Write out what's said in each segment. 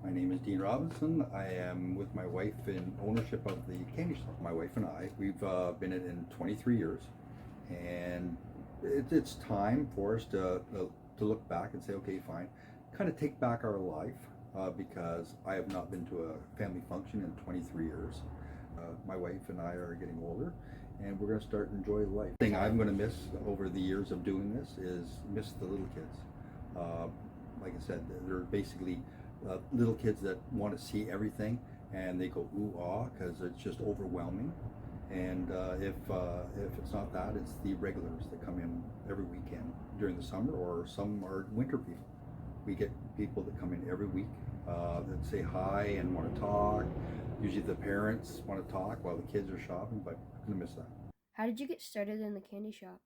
My name is Dean Robinson. I am with my wife in ownership of the Candy Shop. My wife and I, we've been in 23 years, and it's time for us to look back and say, okay, fine, kind of take back our life because I have not been to a family function in 23 years. My wife and I are getting older, and we're going to start enjoy life. The thing I'm going to miss over the years of doing this is miss the little kids. Like I said, they're basically little kids that want to see everything, and they go ooh ah because it's just overwhelming. And if it's not that, it's the regulars that come in every weekend during the summer, or some are winter people. We get people that come in every week that say hi and want to talk. Usually the parents want to talk while the kids are shopping, but I'm gonna miss that. How did you get started in the candy shop?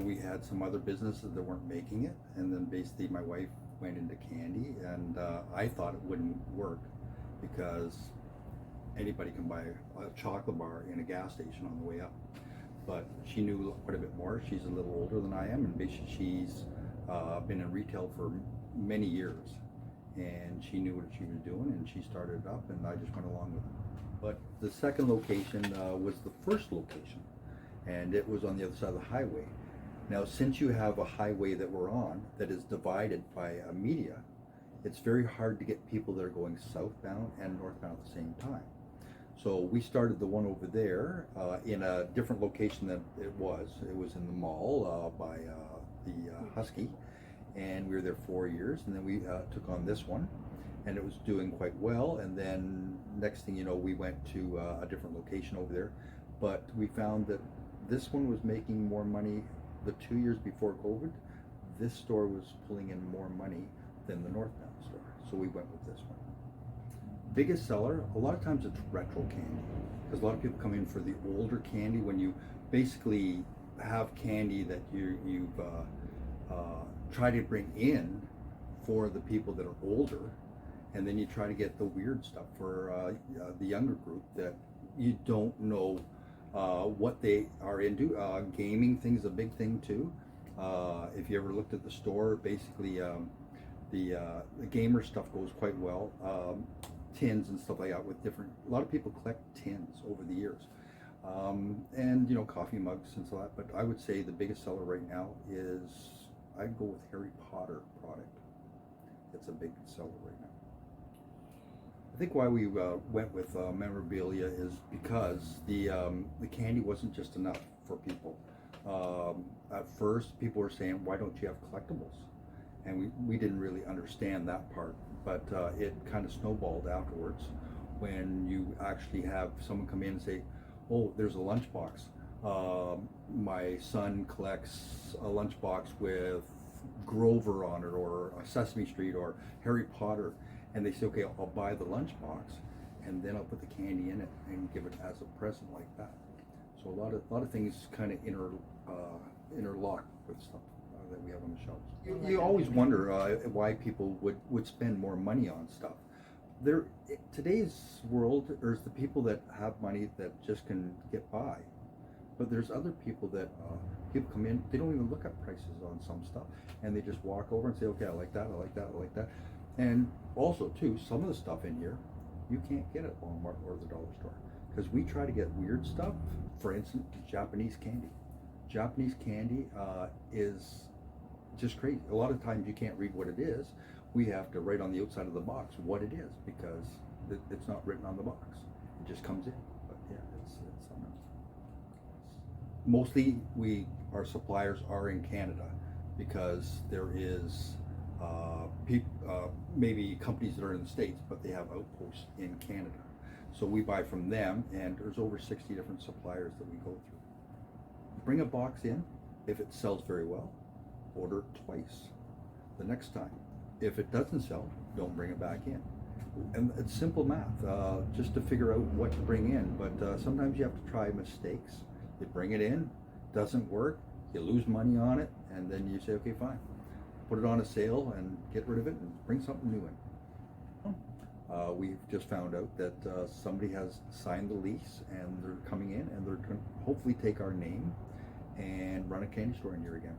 We had some other businesses that weren't making it, and then basically my wife went into candy, and I thought it wouldn't work because anybody can buy a chocolate bar in a gas station on the way up. But she knew quite a bit more. She's a little older than I am, and basically she's been in retail for many years, and she knew what she was doing, and she started it up, and I just went along with it. But the second location was the first location, and it was on the other side of the highway. Now, since you have a highway that we're on that is divided by a media, it's very hard to get people that are going southbound and northbound at the same time. So we started the one over there in a different location than it was. It was in the mall by the Husky, and we were there 4 years, and then we took on this one, and it was doing quite well. And then next thing you know, we went to a different location over there, but we found that this one was making more money. The 2 years before COVID, this store was pulling in more money than the northbound store, so we went with this one. Biggest seller, a lot of times it's retro candy, because a lot of people come in for the older candy. When you basically have candy that you've tried to bring in for the people that are older, and then you try to get the weird stuff for the younger group that you don't know what they are into. Gaming thing is a big thing too. If you ever looked at the store, basically the gamer stuff goes quite well. Tins and stuff like that with different. A lot of people collect tins over the years, and coffee mugs and so that. But I would say the biggest seller right now is I'd go with Harry Potter product. It's a big seller right now. I think why we went with memorabilia is because the candy wasn't just enough for people. At first, people were saying, "Why don't you have collectibles?" And we didn't really understand that part. But it kind of snowballed afterwards when you actually have someone come in and say, "Oh, there's a lunchbox. My son collects a lunchbox with Grover on it, or Sesame Street, or Harry Potter." And they say, "Okay, I'll buy the lunchbox, and then I'll put the candy in it and give it as a present like that." So a lot of things kind of interlock with stuff that we have on the shelves. You always wonder why people would spend more money on stuff. Today's world, there's the people that have money that just can get by, but there's other people that people come in, they don't even look at prices on some stuff, and they just walk over and say, "Okay, I like that, I like that, I like that." And also too, some of the stuff in here you can't get at Walmart or the dollar store, because we try to get weird stuff. For instance, Japanese candy. Japanese candy is just crazy. A lot of times you can't read what it is. We have to write on the outside of the box what it is, because it's not written on the box. It just comes in. But yeah, it's mostly our suppliers are in Canada, because there is maybe companies that are in the States, but they have outposts in Canada. So we buy from them, and there's over 60 different suppliers that we go through. Bring a box in. If it sells very well, order it twice the next time. If it doesn't sell, don't bring it back in. And it's simple math, just to figure out what to bring in. But sometimes you have to try mistakes. You bring it in, doesn't work, you lose money on it, and then you say, "Okay, fine, put it on a sale and get rid of it and bring something new in." We've just found out that somebody has signed the lease, and they're coming in, and they're going to hopefully take our name and run a candy store in here again.